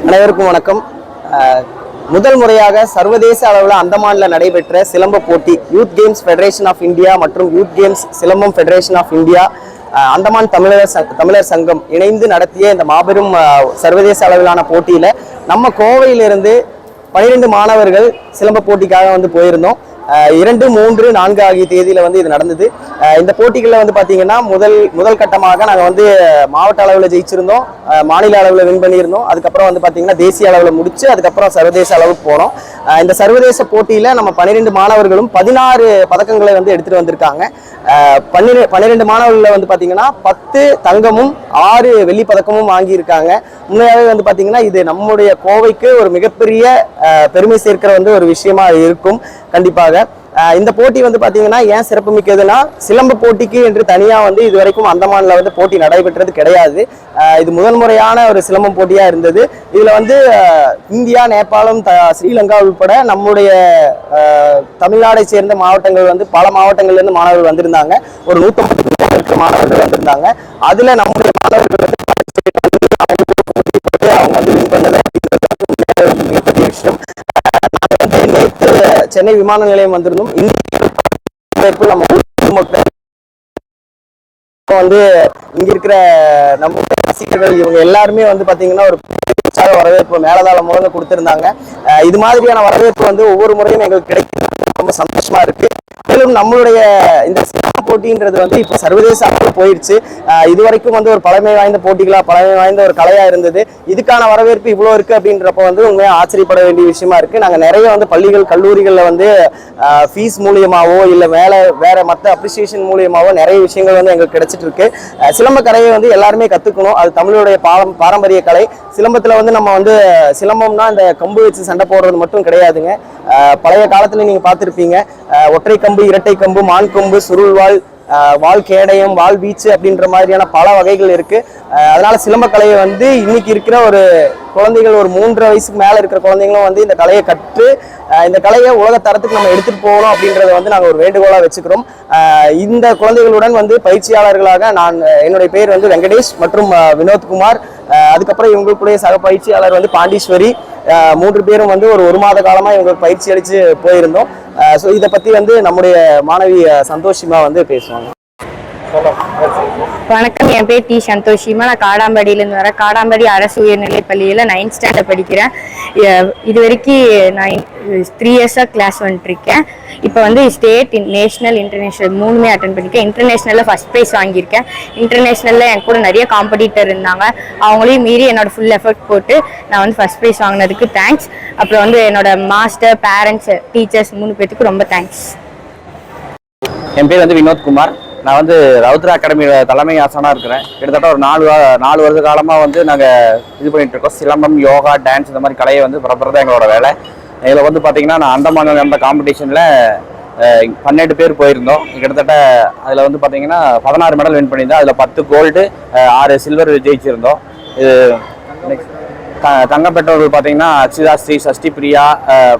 அனைவருக்கும் வணக்கம். முதல் முறையாக சர்வதேச அளவில் அந்தமானில் நடைபெற்ற சிலம்ப போட்டி youth games federation of India மற்றும் youth games Silambam federation of India Andaman Tamilar Sangam இணைந்து நடத்திய இந்த மாபெரும் சர்வதேச அளவிலான போட்டியில் நம்ம கோவையிலிருந்து 12 மாணவர்கள் சிலம்ப போட்டிக்காக வந்து போயிருந்தோம். 2, 3, 4 ஆகிய தேதியில வந்து இது நடந்தது. இந்த போட்டிகளில் வந்து பார்த்தீங்கன்னா முதல் கட்டமாக நாங்கள் வந்து மாவட்ட அளவில் ஜெயிச்சிருந்தோம், மாநில அளவில் வின் பண்ணியிருந்தோம். அதுக்கப்புறம் வந்து பார்த்தீங்கன்னா தேசிய அளவில் முடிச்சு அதுக்கப்புறம் சர்வதேச அளவுக்கு போனோம். இந்த சர்வதேச போட்டியில் நம்ம 12 மாணவர்களும் 16 பதக்கங்களை வந்து எடுத்துகிட்டு வந்திருக்காங்க. 12 மாணவர்களில் வந்து பார்த்தீங்கன்னா 10 தங்கமும் 6 வெள்ளி பதக்கமும் வாங்கியிருக்காங்க. உண்மையாகவே வந்து பார்த்தீங்கன்னா இது நம்முடைய கோவைக்கு ஒரு மிகப்பெரிய பெருமை சேர்க்கிற வந்து ஒரு விஷயமா இருக்கும். கண்டிப்பாக இந்த போட்டி வந்து பார்த்தீங்கன்னா ஏன் சிறப்பு மிக்கதுன்னா, சிலம்ப போட்டிக்கு என்று தனியாக வந்து இது வரைக்கும் அந்தமானில் வந்து போட்டி நடைபெற்றது கிடையாது. இது முதல் முறையான ஒரு சிலம்பம் போட்டியாக இருந்தது. இதில் வந்து இந்தியா, நேபாளம், ஸ்ரீலங்கா உட்பட நம்முடைய தமிழ்நாடை சேர்ந்த மாவட்டங்கள் வந்து பல மாவட்டங்கள்லேருந்து மாணவர்கள் வந்திருந்தாங்க. ஒரு 150 மாணவர்கள் வந்திருந்தாங்க. அதில் நம்முடைய மாணவர்கள் வந்து அவங்க வந்து வின் பண்ணது மிகப்பெரிய விஷயம். நேற்று சென்னை விமான நிலையம் வந்திருந்தோம். நம்ம மக்கள் வந்து இங்க இருக்கிற நம்ம ரசிகர்கள் இவங்க எல்லாருமே வந்து பாத்தீங்கன்னா ஒரு உற்சாக வரவேற்பு மேலதாளம் மூலம் கொடுத்திருந்தாங்க. இது மாதிரியான வரவேற்பு வந்து ஒவ்வொரு முறையும் எங்களுக்கு கிடைக்கும், ரொம்ப சந்தோஷமா இருக்கு. மேலும் நம்மளுடைய இந்த சிலம்ப போட்டின்றது வந்து இப்போ சர்வதேச அளவில் போயிடுச்சு. இதுவரைக்கும் வந்து ஒரு பழமை வாய்ந்த போட்டிகளா, பழமை வாய்ந்த ஒரு கலையா இருந்தது. இதுக்கான வரவேற்பு இவ்வளோ இருக்கு அப்படின்றப்ப வந்து உண்மையா ஆச்சரியப்பட வேண்டிய விஷயமா இருக்கு. நாங்கள் நிறைய வந்து பள்ளிகள், கல்லூரிகளில் வந்து ஃபீஸ் மூலியமாவோ இல்லை வேற மற்ற அப்ரிசியேஷன் மூலியமாவோ நிறைய விஷயங்கள் வந்து எங்களுக்கு கிடைச்சிட்டு இருக்கு. சிலம்ப கலையை வந்து எல்லாருமே கத்துக்கணும். அது தமிழுடைய பாரம்பரிய கலை. சிலம்பத்தில் வந்து நம்ம வந்து சிலம்பம்னா இந்த கம்பு வச்சு சண்டை போடுறது மட்டும் கிடையாதுங்க. பழைய காலத்துல நீங்க பார்த்துருப்பீங்க, ஒற்றை கம்பு, இரட்டை கம்பு, மான் கொம்பு, சுருள்வாள், வால் கேடயம், வால் வீச்சு அப்படின்ற மாதிரியான பல வகைகள் இருக்கு. அதனால சிலம்ப கலையை வந்து இன்னைக்கு இருக்கிற ஒரு குழந்தைகள், ஒரு 3.5 வயசுக்கு மேல இருக்கிற குழந்தைங்களும் வந்து இந்த கலையை கற்று இந்த கலையை உலக தரத்துக்கு நம்ம எடுத்துட்டு போகணும் அப்படின்றத வந்து நாங்கள் ஒரு வேண்டுகோளா வச்சுக்கிறோம். இந்த குழந்தைகளுடன் வந்து பயிற்சியாளர்களாக என்னுடைய பேர் வந்து வெங்கடேஷ் மற்றும் வினோத்குமார், அதுக்கப்புறம் இவங்களுக்குடைய சக பயிற்சியாளர் வந்து பாண்டீஸ்வரி, 3 பேரும் வந்து ஒரு மாத காலமா இவங்களுக்கு பயிற்சி அளிச்சு போயிருந்தோம். ஸோ இதை பத்தி வந்து நம்முடைய மாணவி சந்தோஷிமா வந்து பேசுவாங்க. வணக்கம், என் பேர் டி சந்தோஷிமா. நான் காடாம்பாடியிலேருந்து வரேன். காடாம்பாடி அரசு உயர்நிலைப் பள்ளியில் 9th ஸ்டாண்டர்ட் படிக்கிறேன். இது வரைக்கும் நான் 3 இயர்ஸாக கிளாஸ் வந்துட்டுருக்கேன். இப்போ வந்து ஸ்டேட், நேஷ்னல், இன்டர்நேஷ்னல் 3மே அட்டன் பண்ணியிருக்கேன். இன்டர்நேஷ்னலில் ஃபஸ்ட் ப்ரைஸ் வாங்கியிருக்கேன். இன்டர்நேஷ்னலில் என் கூட நிறைய காம்படிட்டர் இருந்தாங்க. அவங்களையும் மீறி என்னோட ஃபுல் எஃபர்ட் போட்டு நான் வந்து ஃபஸ்ட் ப்ரைஸ் வாங்கினதுக்கு தேங்க்ஸ். அப்புறம் வந்து என்னோட மாஸ்டர், பேரண்ட்ஸ், டீச்சர்ஸ் 3 பேத்துக்கு ரொம்ப தேங்க்ஸ். என் பேர் வந்து வினோத்குமார். நான் வந்து ரவுத்ரா அகாடமியில் தலைமை ஆசானாக இருக்கிறேன். கிட்டத்தட்ட ஒரு 4 வருட காலமாக வந்து நாங்கள் இது பண்ணிட்டு இருக்கோம். சிலம்பம், யோகா, டான்ஸ் இந்த மாதிரி கலையை வந்து பரப்புறது எங்களோட வேலை. இதில் வந்து பார்த்திங்கன்னா நான் அந்தமானில் நடந்த காம்படிஷனில் 12 பேர் போயிருந்தோம். கிட்டத்தட்ட அதில் வந்து பார்த்திங்கன்னா 16 மெடல் வின் பண்ணியிருந்தோம். அதில் 10 கோல்டு, 6 சில்வர் ஜெயிச்சிருந்தோம். இது தங்கம் பெற்றவர்கள் பார்த்திங்கன்னா அக்ஷிதா ஸ்ரீ, சஷ்டி பிரியா,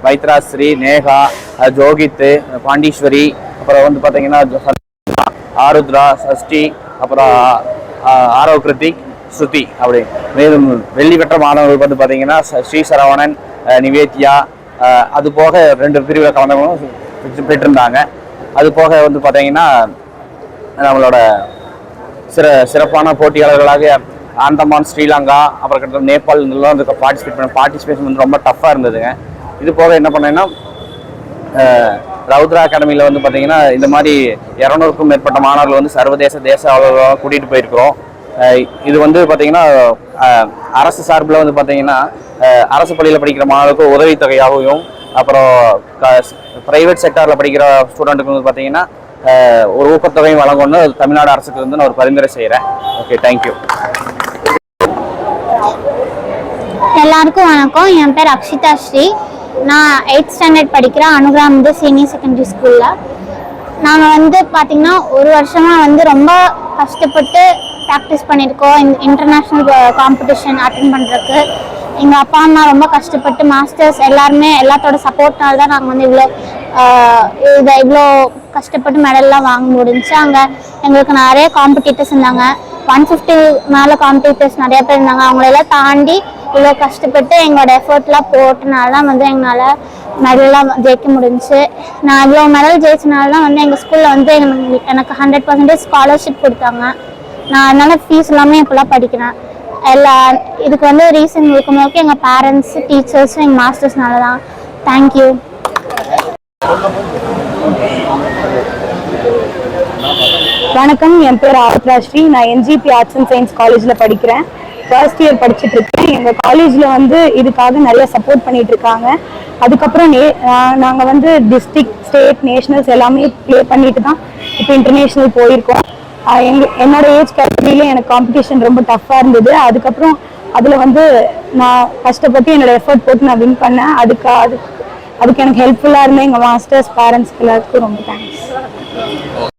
மைத்ரா ஸ்ரீ, நேகா, ஜோகித், பாண்டீஸ்வரி, அப்புறம் வந்து பார்த்திங்கன்னா ஆருத்ரா, சஷ்டி, அப்புறம் ஆரவ் கிருத்திக், ஸ்ருதி. அப்படி மேலும் வெள்ளி பெற்ற மாணவர்கள் வந்து பார்த்தீங்கன்னா ஸ்ரீ சரவணன், நிவேத்யா, அது போக 2 பிரிவில் கலந்தவங்களும் பெற்றிருந்தாங்க. அது போக வந்து பார்த்தீங்கன்னா நம்மளோட சிறப்பான போட்டியாளர்களாக அந்தமான், ஸ்ரீலங்கா, அப்புறம் கிட்ட நேபாள் இதெல்லாம் வந்து பார்ட்டிசிபேஷன் வந்து ரொம்ப டஃப்பாக இருந்ததுங்க. இது போக என்ன பண்ணேன்னா, ரவுத்ரா அகாடமியில் வந்து பார்த்தீங்கன்னா இந்த மாதிரி 200க்கும் மேற்பட்ட மாணவர்கள் வந்து சர்வதேச, தேச அளவில் கூட்டிகிட்டு போயிருக்கிறோம். இது வந்து பார்த்தீங்கன்னா அரசு சார்பில் வந்து பார்த்தீங்கன்னா அரசு பள்ளியில் படிக்கிற மாணவர்களுக்கு உதவித்தொகையாகவும், அப்புறம் ப்ரைவேட் செக்டாரில் படிக்கிற ஸ்டூடெண்ட்டுக்கு வந்து பார்த்தீங்கன்னா ஒரு ஊக்கத்தொகையும் வழங்கணும்னு தமிழ்நாடு அரசுக்கு வந்து நான் ஒரு பரிந்துரை செய்கிறேன். Okay, thank you. எல்லாருக்கும் வணக்கம். என் பேர் அக்ஷிதா ஸ்ரீ. நான் 8th ஸ்டாண்டர்ட் படிக்கிறேன், அனுகிராம் சீனியர் செகண்டரி ஸ்கூலில். நாங்கள் வந்து பார்த்திங்கன்னா ஒரு வருஷமாக வந்து ரொம்ப கஷ்டப்பட்டு ப்ராக்டிஸ் பண்ணியிருக்கோம். இன்டர்நேஷ்னல் காம்படிஷன் அட்டன் பண்ணுறதுக்கு எங்கள் அப்பா அம்மா ரொம்ப கஷ்டப்பட்டு, மாஸ்டர்ஸ் எல்லாருமே எல்லாத்தோட சப்போர்ட்னால தான் நாங்கள் வந்து இவ்வளோ கஷ்டப்பட்டு மெடல்லாம் வாங்க முடிஞ்சிச்சு. அங்கே எங்களுக்கு நிறைய காம்படிட்டர்ஸ் இருந்தாங்க. 150 மேலே காம்படிட்டர்ஸ் நிறைய பேர் இருந்தாங்க. அவங்களெல்லாம் தாண்டி இவ்வளோ கஷ்டப்பட்டு எங்களோட எஃபர்ட்லாம் போட்டனால தான் வந்து எங்களால் மெடல்லாம் ஜெயிக்க முடிஞ்சுச்சு. நான் இவ்வளோ மெடல் ஜெயிச்சனால தான் வந்து எங்கள் ஸ்கூலில் வந்து எனக்கு 100% ஸ்காலர்ஷிப் கொடுத்தாங்க. நான் அதனால் ஃபீஸ் எல்லாமே இப்போலாம் படிக்கிறேன். இதுக்கு வந்து ரீசன் இருக்கும்போது எங்கள் பேரண்ட்ஸ், டீச்சர்ஸும் எங்கள் மாஸ்டர்ஸ்னால தான். தேங்க்யூ. வணக்கம், என் பேர் ஆத்ராஸ்ரீ. நான் என்ஜிபி ஆர்ட்ஸ் அண்ட் சயின்ஸ் காலேஜில் படிக்கிறேன். ஃபர்ஸ்ட் இயர் படிச்சுட்டு இருக்கேன். எங்கள் காலேஜில் வந்து இதுக்காக நிறைய சப்போர்ட் பண்ணிட்டு இருக்காங்க. அதுக்கப்புறம் நாங்கள் வந்து டிஸ்ட்ரிக்ட், ஸ்டேட், நேஷனல்ஸ் எல்லாமே ப்ளே பண்ணிட்டு தான் இப்போ இன்டர்நேஷ்னல் போயிருக்கோம். என்னோட ஏஜ் கேட்டகரியில எனக்கு காம்படிஷன் ரொம்ப டஃப்பாக இருந்தது. அதுக்கப்புறம் அதில் வந்து நான் கஷ்டப்பட்டு என்னோட எஃபர்ட் போட்டு நான் வின் பண்ணேன். அதுக்கு எனக்கு ஹெல்ப்ஃபுல்லாக இருந்தேன் எங்கள் மாஸ்டர்ஸ், பேரண்ட்ஸ்க்கு எல்லாத்துக்கும் ரொம்ப தேங்க்ஸ்.